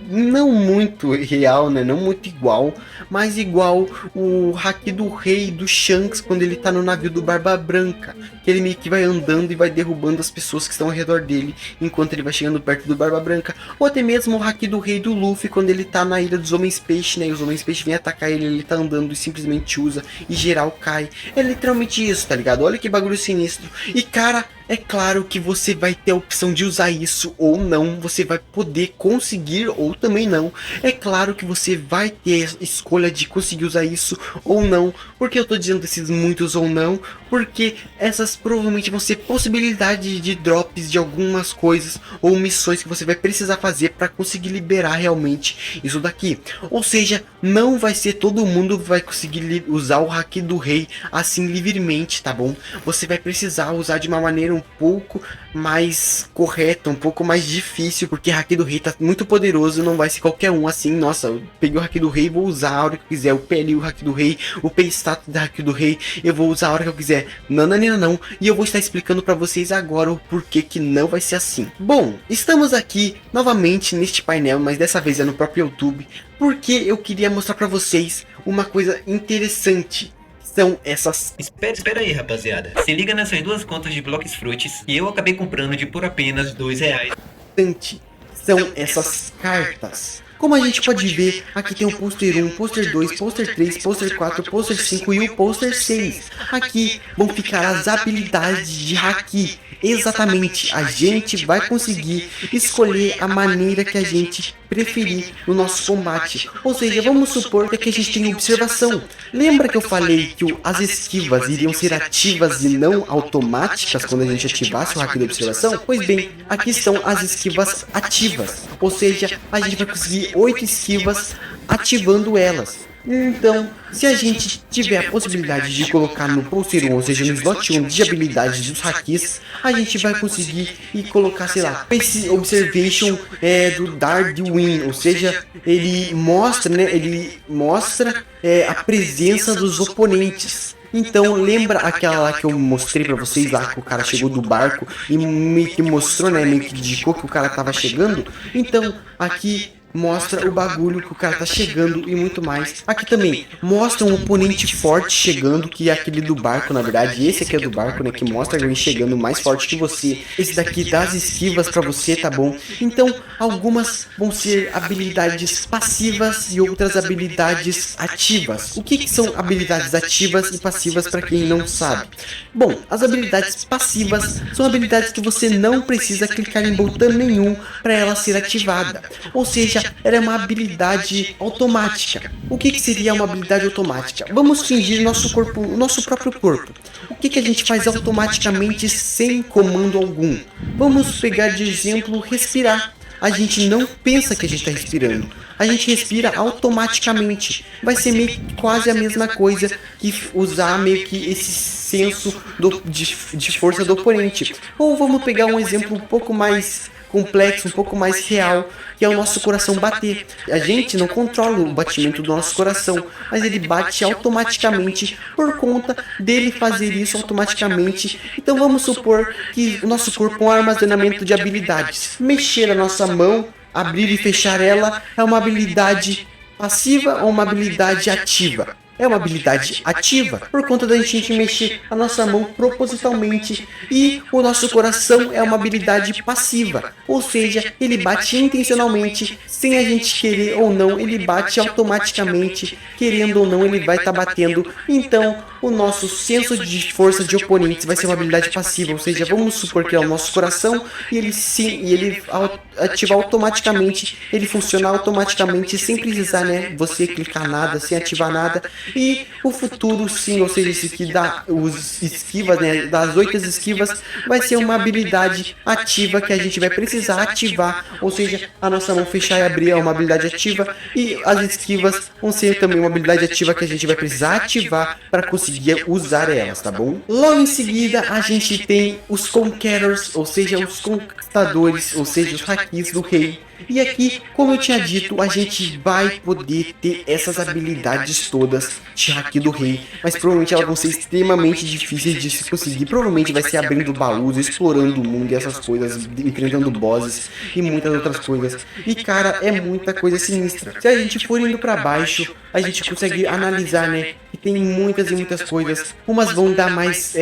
não muito real, né? Não muito igual, mas igual o Haki do Rei do Shanks quando ele tá no navio do Barba Branca. Que ele meio que vai andando e vai derrubando as pessoas que estão ao redor dele enquanto ele vai chegando perto do Barba Branca. Ou até mesmo o Haki do Rei do Luffy quando ele tá na ilha dos Homens Peixe, né? E os Homens Peixe vêm atacar ele, ele tá andando e simplesmente usa e geral cai. É literalmente isso, tá ligado? Olha que bagulho sinistro. E cara, é claro que você vai ter a opção de usar isso ou não, você vai poder conseguir ou também não. É claro que você vai ter a escolha de conseguir usar isso ou não. Porque eu tô dizendo esses muitos ou não, porque essas provavelmente vão ser possibilidades de drops de algumas coisas ou missões que você vai precisar fazer para conseguir liberar realmente isso daqui. Ou seja, não vai ser todo mundo vai conseguir usar o Haki do Rei assim livremente, tá bom? Você vai precisar usar de uma maneira um pouco mais correta, um pouco mais difícil, porque Haki do Rei tá muito poderoso, não vai ser qualquer um assim, nossa, eu peguei o Haki do Rei, vou usar a hora que eu quiser, eu peguei o Haki do Rei, o P-Status da Haki do Rei, eu vou usar a hora que eu quiser, não, e eu vou estar explicando pra vocês agora o porquê que não vai ser assim. Bom, estamos aqui novamente neste painel, mas dessa vez é no próprio YouTube, porque eu queria mostrar pra vocês uma coisa interessante. São essas... Espera aí, rapaziada. Se liga nessas duas contas de Blox Fruits que eu acabei comprando de por apenas R$2. São essas cartas. Como a gente pode ver, aqui tem o pôster 1, pôster 2, pôster 3, pôster 4, pôster 5 e o pôster 6. Aqui vão ficar as habilidades de Haki. Exatamente, a gente vai conseguir escolher a maneira que a gente preferir no nosso combate. Ou seja, vamos supor que aqui a gente tem observação. Lembra que eu falei que as esquivas iriam ser ativas e não automáticas quando a gente ativasse o Haki da observação? Pois bem, aqui estão as esquivas ativas. Ou seja, a gente vai conseguir 8 esquivas ativando elas. Então, se a gente tiver a possibilidade de colocar no pôster 1, ou seja, no slot 1 de habilidades dos hakis, a gente vai conseguir e colocar, sei lá, esse Observation do Darwin, ou seja, ele mostra, né, a presença dos oponentes. Então, lembra aquela lá que eu mostrei pra vocês lá, que o cara chegou do barco e meio que mostrou, né, meio que indicou que o cara tava chegando? Então, aqui mostra o bagulho que o cara tá chegando e muito mais. Aqui também mostra um oponente forte chegando, que é aquele do barco, na verdade. Esse aqui é do barco, né, que mostra alguém chegando mais forte que você. Esse daqui dá as esquivas pra você, tá bom? Então, algumas vão ser habilidades passivas e outras habilidades ativas. O que são habilidades ativas e passivas pra quem não sabe? Bom, as habilidades passivas são habilidades que você não precisa clicar em botão nenhum para ela ser ativada. Ou seja, ela é uma habilidade automática. O que seria uma habilidade automática? Vamos fingir nosso corpo, o nosso próprio corpo. O que a gente faz automaticamente sem comando algum? Vamos pegar de exemplo respirar. A gente não pensa que a gente está respirando. A gente respira automaticamente. Vai ser meio que quase a mesma coisa que usar meio que esse senso de força do oponente. Ou vamos pegar um exemplo um pouco mais complexo, um pouco mais real, que é o nosso coração bater. A gente não controla o batimento do nosso coração, mas ele bate automaticamente por conta dele fazer isso automaticamente. Então vamos supor que o nosso corpo é um armazenamento de habilidades. Mexer a nossa mão, abrir e fechar ela, é uma habilidade passiva ou uma habilidade ativa? É uma habilidade ativa, por conta da gente mexer a nossa mão propositalmente, e o nosso coração é uma habilidade passiva, ou seja, ele bate intencionalmente, sem a gente querer ou não, ele bate automaticamente, querendo ou não, ele vai estar batendo. Então, o nosso senso de força de oponentes vai ser uma habilidade passiva, ou seja, vamos supor que é o nosso coração, e ele ativa automaticamente, ele funciona automaticamente, sem precisar, né, você clicar nada, sem ativar nada. E o futuro sim, ou seja, esse aqui dá os esquivas, né, das 8 esquivas, vai ser uma habilidade ativa que a gente vai precisar ativar, ou seja, a nossa mão fechar e abrir é uma habilidade ativa, e as esquivas vão ser também uma habilidade ativa que a gente vai precisar ativar para conseguir usar elas, tá bom? Logo em seguida a gente tem os Conquerors, ou seja, os conquistadores, ou seja, os hakis do rei. E aqui, como eu tinha dito, a gente vai poder ter essas habilidades todas de Haki do Rei, mas provavelmente elas vão ser extremamente difíceis de se conseguir. Provavelmente vai ser abrindo baús, explorando o mundo e essas coisas, enfrentando bosses e muitas outras coisas. E cara, é muita coisa sinistra. Se a gente for indo pra baixo, a gente consegue analisar, né? E tem muitas e muitas coisas. Umas vão dar mais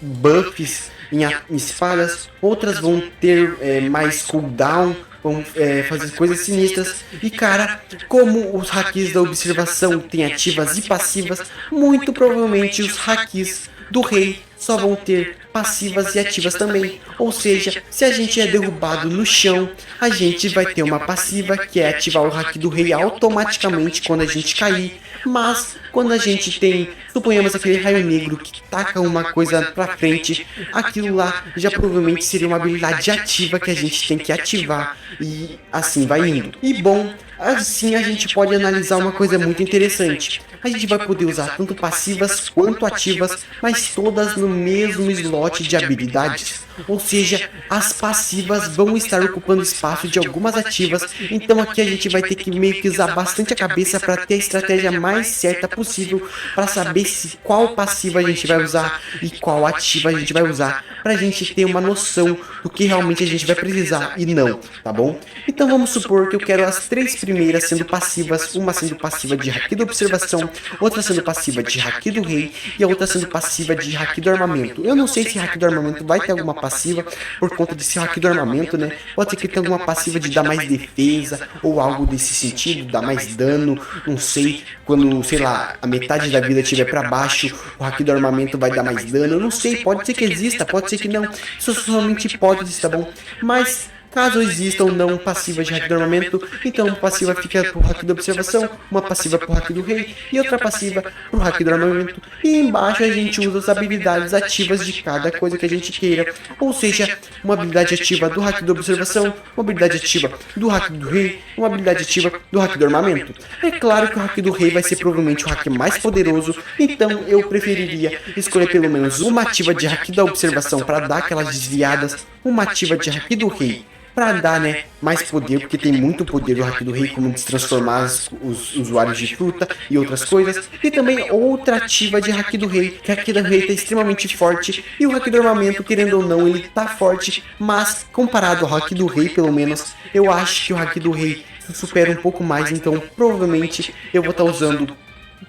buffs em espadas, outras vão ter mais cooldown, vão fazer coisas sinistras. E cara, como os hakis da observação têm ativas e passivas, muito provavelmente os hakis do rei só vão ter passivas e ativas também. Ou seja, se a gente é derrubado no chão, a gente vai ter uma passiva que é ativar o haki do rei automaticamente quando a gente cair. Mas quando a gente tem, suponhamos, aquele raio negro que taca uma coisa pra frente, aquilo lá já provavelmente seria uma habilidade ativa que a gente tem que ativar, e assim vai indo. E bom, assim a gente pode analisar uma coisa muito interessante. A gente vai poder usar tanto passivas quanto ativas, mas todas no mesmo slot de habilidades. Ou seja, as passivas vão estar ocupando espaço de algumas ativas, então aqui a gente vai ter que meio que usar bastante a cabeça para ter a estratégia mais certa possível, para saber qual passiva a gente vai usar e qual ativa a gente vai usar, para a gente ter uma noção do que realmente a gente vai precisar e não, tá bom? Então vamos supor que eu quero as 3 primeiras sendo passivas, uma sendo passiva de Haki da observação, outra sendo passiva de Haki do rei e a outra sendo passiva de Haki do armamento. Eu não sei se Haki do armamento vai ter alguma passiva por conta desse Haki do armamento, né? Pode ser que tenha alguma passiva de dar mais defesa ou algo desse sentido, dar mais dano, não sei. Quando, sei lá, a metade da vida estiver pra baixo, o Haki do armamento vai dar mais dano. Eu não sei, pode ser que exista, pode ser que não. Isso são somente hipóteses, tá bom? Mas caso exista ou não passiva de Haki do armamento, então uma passiva fica pro Haki da observação, uma passiva pro Haki do rei e outra passiva pro Haki do armamento. E embaixo a gente usa as habilidades ativas de cada coisa que a gente queira. Ou seja, uma habilidade ativa do Haki da observação, uma habilidade ativa do Haki do rei, uma habilidade ativa do Haki do armamento. É claro que o Haki do rei vai ser provavelmente o Haki mais poderoso, então eu preferiria escolher pelo menos uma ativa de Haki da observação para dar aquelas desviadas, uma ativa de Haki do rei pra dar, né, mais poder, porque tem muito poder do Haki do rei, como transformar os usuários de fruta e outras coisas, e também outra ativa de Haki do rei, que o Haki do rei tá extremamente forte, e o Haki do armamento, querendo ou não, ele tá forte, mas comparado ao Haki do rei, pelo menos, eu acho que o Haki do rei supera um pouco mais, então provavelmente eu vou estar usando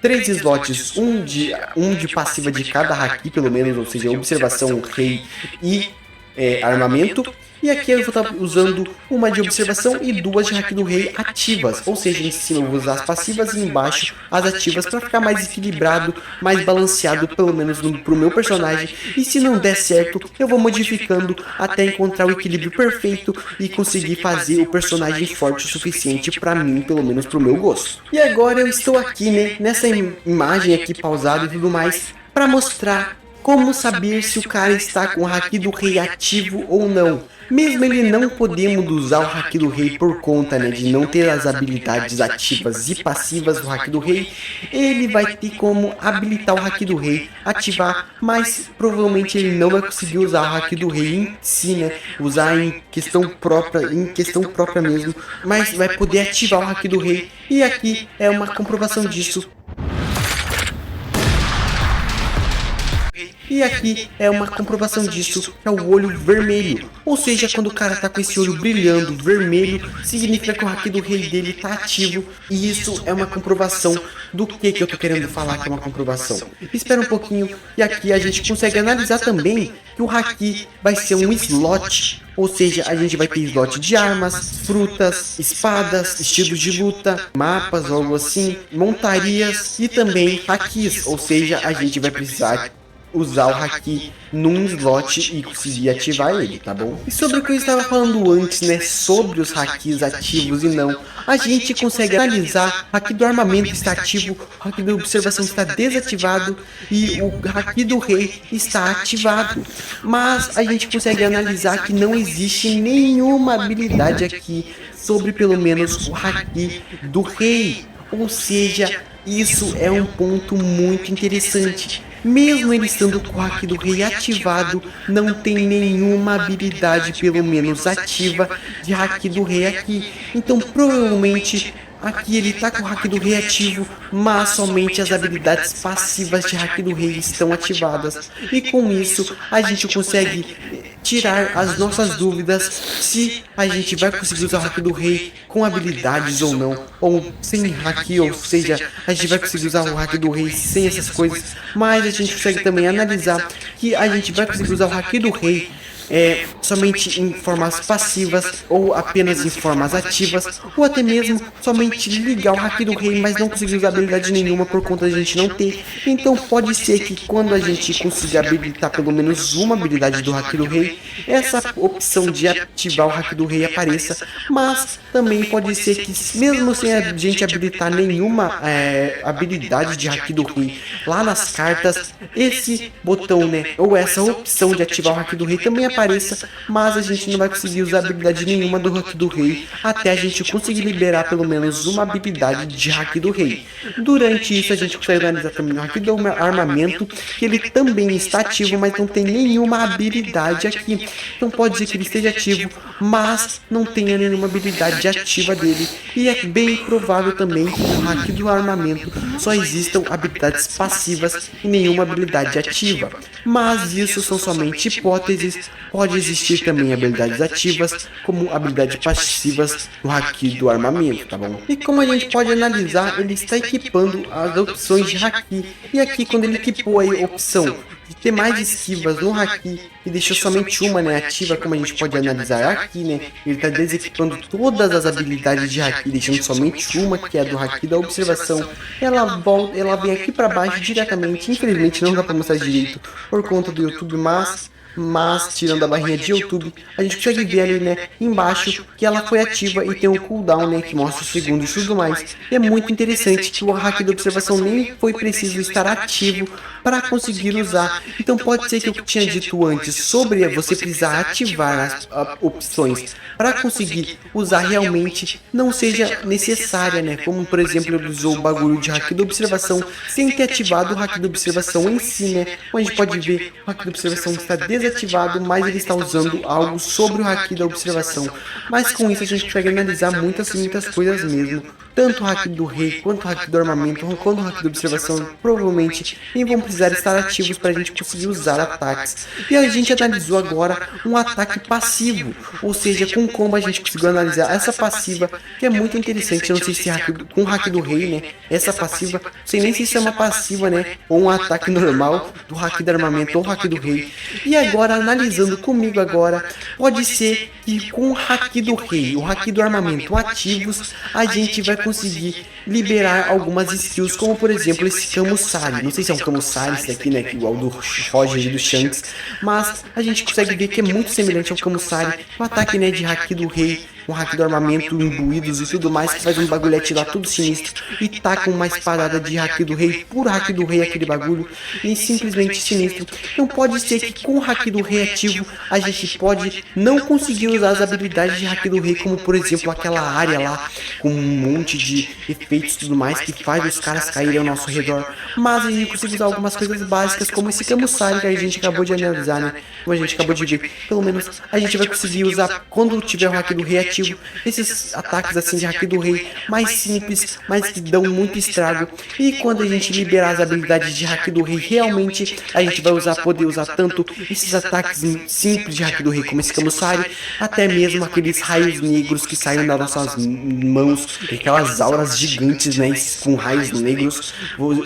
3 slots, um de passiva de cada Haki, pelo menos, ou seja, observação, rei e armamento. E aqui eu vou estar usando uma de observação e 2 de Haki do rei ativas. Ou seja, em cima eu vou usar as passivas e embaixo as ativas para ficar mais equilibrado, mais balanceado, pelo menos pro meu personagem. E se não der certo, eu vou modificando até encontrar o equilíbrio perfeito e conseguir fazer o personagem forte o suficiente para mim, pelo menos pro meu gosto. E agora eu estou aqui, né, nessa imagem aqui pausada e tudo mais, para mostrar como saber se o cara está com o Haki do rei ativo ou não. Mesmo ele não podendo usar o Haki do rei por conta, né, de não ter as habilidades ativas e passivas do Haki do rei, ele vai ter como habilitar o Haki do rei, ativar, mas provavelmente ele não vai conseguir usar o Haki do rei em si, né, usar em questão própria mesmo, mas vai poder ativar o Haki do rei, e aqui é uma comprovação disso. E aqui é uma comprovação disso, é o olho vermelho. Ou seja, quando o cara tá com esse olho brilhando vermelho, significa que o Haki do rei dele tá ativo. E isso é uma comprovação do que eu tô querendo falar que é uma comprovação. Espera um pouquinho, e aqui a gente consegue analisar também que o Haki vai ser um slot. Ou seja, a gente vai ter slot de armas, frutas, espadas, estilos de luta, mapas, algo assim, montarias e também hakis. Ou seja, a gente vai precisar usar o Haki num slot e conseguir ativar ele, tá bom? E sobre o que eu estava falando antes, né, sobre os Hakis ativos e não, a gente consegue analisar o Haki do armamento está ativo, o Haki da observação está desativado e o Haki do rei está ativado. Mas a gente consegue analisar que não existe nenhuma habilidade aqui sobre pelo menos o Haki do rei. Ou seja, isso é um ponto muito interessante. Mesmo ele estando com o Haki do Rei ativado, não tem nenhuma habilidade, pelo menos ativa, de Haki do Rei aqui. Então provavelmente aqui ele tá com o Haki do Rei ativo, mas somente as habilidades passivas de Haki do Rei estão ativadas. E com isso a gente consegue tirar as nossas dúvidas se a gente vai conseguir usar o Haki do Rei com habilidades ou não, ou sem Haki, ou seja, a gente vai conseguir usar o Haki do Rei sem essas coisas, mas a gente consegue também analisar que a gente vai conseguir usar o Haki do Rei somente em formas passivas ou apenas em formas ativas, ou até mesmo somente ligar o Haki do Rei, mas não conseguir usar habilidade nenhuma por conta de a gente não ter. Então pode ser que quando a gente conseguir habilitar pelo menos uma habilidade do Haki do Rei, essa opção de ativar o Haki do Rei apareça, mas também pode ser que mesmo sem a gente habilitar nenhuma habilidade de Haki do Rei lá nas cartas, esse botão, né, ou essa opção de ativar o Haki do Rei também apareça, mas a gente não vai conseguir usar habilidade nenhuma do Haki do Rei até a gente conseguir liberar pelo menos uma habilidade de Haki do Rei. Durante isso a gente consegue analisar também o Haki do Armamento, que ele também está ativo, mas não tem nenhuma habilidade aqui. Então pode ser que ele esteja ativo, mas não tenha nenhuma habilidade ativa dele. E é bem provável também que no Haki do Armamento só existam habilidades passivas e nenhuma habilidade ativa. Mas isso são somente hipóteses. Pode existir também habilidades ativas, como habilidades passivas no Haki do Armamento, tá bom? E como a gente pode analisar, ele está equipando as opções de Haki. E aqui, quando ele equipou a opção de ter mais esquivas no Haki e deixou somente uma, né, ativa, como a gente pode analisar aqui, né, ele está desequipando todas as habilidades de Haki, deixando somente uma, que é a do Haki da Observação. Ela volta, ela vem aqui para baixo diretamente. Infelizmente não dá para mostrar direito por conta do YouTube, mas tirando a barrinha de YouTube, a gente consegue ver ali, né, embaixo, que ela foi ativa e tem um cooldown, né, que mostra os segundos e tudo mais. E é muito interessante que o Haki da Observação nem foi preciso estar ativo para conseguir usar. Então pode ser que eu tinha dito antes sobre você precisar ativar as opções para conseguir usar realmente não seja necessária, né, como por exemplo ele usou o bagulho de Haki da Observação sem ter ativado o Haki da Observação em si, né. Como a gente pode ver, o Haki da Observação está desativado, mas ele está usando algo sobre o Haki da Observação. Mas com isso a gente consegue analisar muitas coisas mesmo. Tanto o Haki do Rei, quanto o Haki do Armamento, quanto o Haki da Observação, provavelmente nem vão precisar estar ativos para a gente conseguir usar ataques. E a gente analisou agora um ataque passivo, ou seja, com como a gente conseguiu analisar essa passiva, que é muito interessante. Eu não sei se com o Haki do Rei, né, essa passiva, não sei nem se isso é uma passiva, né, ou um ataque normal do Haki do Armamento ou Haki do Rei. E agora, analisando comigo agora, pode ser que com o Haki do Rei, o Haki do Armamento ativos, a gente vai conseguir liberar algumas skills, como por exemplo esse Camussari. Não sei se é um Camussari esse daqui, né, que igual do Roger e do Shanks, mas a gente consegue ver que é muito semelhante ao Camussari, o ataque, né, de Haki do Rei, um Haki do Armamento, imbuídos e tudo mais, que faz um bagulhete lá tudo sinistro, e tá com uma espadada de Haki do Rei, puro Haki do Rei aquele bagulho, e simplesmente sinistro. Então pode ser que com o Haki do Rei ativo, a gente pode não conseguir usar as habilidades de Haki do Rei, como por exemplo aquela área lá, com um monte de efeitos e tudo mais, que faz os caras caírem ao nosso redor, mas a gente consegue usar algumas coisas básicas, como esse Camussari que a gente acabou de analisar, né, como a gente acabou de ver. Pelo menos a gente vai conseguir usar, quando tiver o Haki do Rei ativo, esses ataques assim de Haki do Rei mais simples, mas que dão muito estrago. E quando a gente liberar as habilidades de Haki do Rei, realmente a gente vai poder usar tanto esses ataques simples de Haki do Rei, como esse Camussari, até mesmo aqueles raios negros que saem das nossas mãos, aquelas auras gigantes, né, com raios negros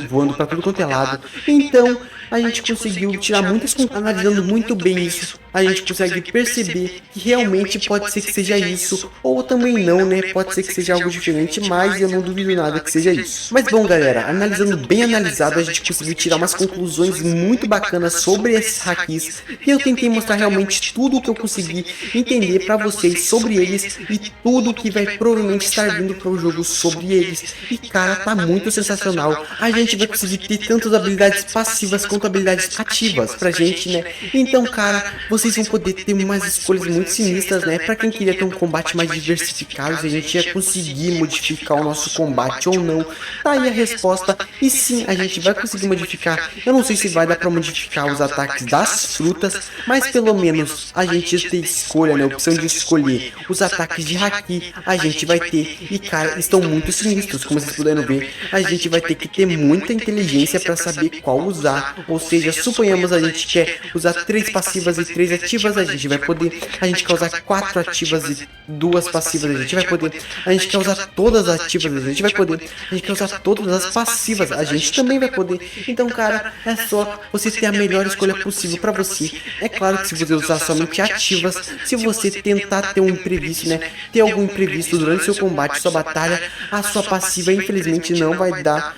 voando para tudo quanto é lado. Então a gente conseguiu tirar muitas conclusões. Analisando muito bem isso, a gente consegue perceber que realmente pode ser que seja isso, ou também não, né, pode ser que seja algo diferente, mas eu não duvido nada que seja isso. Mas bom galera, analisando bem analisado, a gente conseguiu tirar umas conclusões muito bacanas sobre esses hakis, e eu tentei mostrar realmente tudo o que eu consegui entender pra vocês sobre eles, e tudo que vai provavelmente estar vindo para o jogo sobre eles. E cara, tá muito sensacional. A gente vai conseguir ter tantas habilidades passivas quanto quanto habilidades ativas pra gente, né? Então, cara, vocês vão poder ter umas escolhas muito sinistras, né? Pra quem queria ter um combate mais diversificado, se a gente ia conseguir modificar o nosso combate ou não. Tá aí a resposta, e sim, a gente vai conseguir modificar. Eu não sei se vai dar pra modificar os ataques das frutas, mas pelo menos a gente tem escolha, né? A opção de escolher os ataques de haki, a gente vai ter. E, cara, estão muito sinistros, como vocês puderam ver. A gente vai ter que ter muita inteligência pra saber qual usar. Ou seja, suponhamos a gente quer usar 3 passivas e 3 ativas, a gente vai poder. A gente quer usar 4 ativas e 2 passivas, a gente vai poder. A gente quer usar todas as ativas, a gente vai poder. A gente quer usar todas as passivas, a gente também vai poder. Então, cara, é só você ter a melhor escolha possível pra você. É claro que se você usar somente ativas, se você tentar ter um imprevisto, né? Ter algum imprevisto durante seu combate, sua batalha, a sua passiva infelizmente não vai dar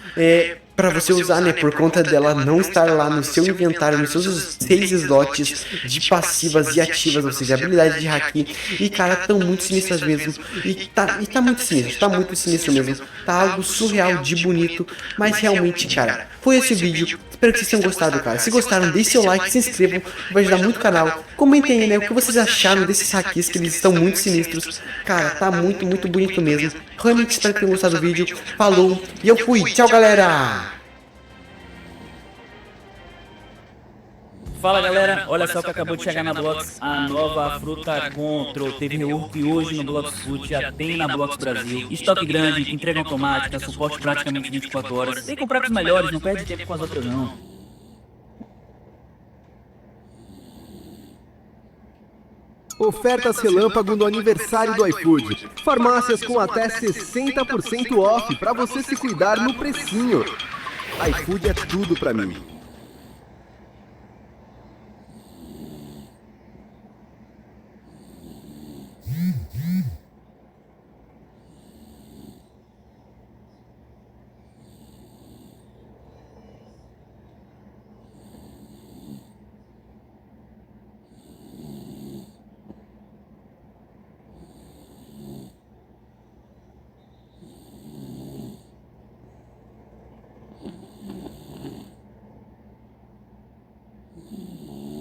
pra você usar, né? Por conta dela não estar lá no seu inventário, nos seus 6 slots de passivas e ativas, ou seja, habilidade de haki. E, cara, tão muito sinistras mesmo. E tá muito sinistro mesmo. Tá algo surreal de bonito. Mas realmente, cara, foi esse o vídeo. Espero que vocês tenham gostado, cara. Se gostaram, deixe seu like, se inscrevam, vai ajudar muito o canal. Comentem aí, né, o que vocês acharam desses hakis, que eles estão muito sinistros. Cara, tá muito bonito mesmo. Realmente espero que tenham gostado do vídeo. Falou, e eu fui. Tchau, galera! Fala galera, olha só que acabou de chegar na Blox, a nova fruta Control. Teve rework hoje no Blox Food, já tem na Blox Brasil. Estoque grande, entrega automática, suporte praticamente 24 horas. Tem que comprar com os melhores, não perde tempo com as outras não. Ofertas relâmpago no aniversário do iFood. Farmácias com até 60% off para você se cuidar no precinho. iFood é tudo pra mim.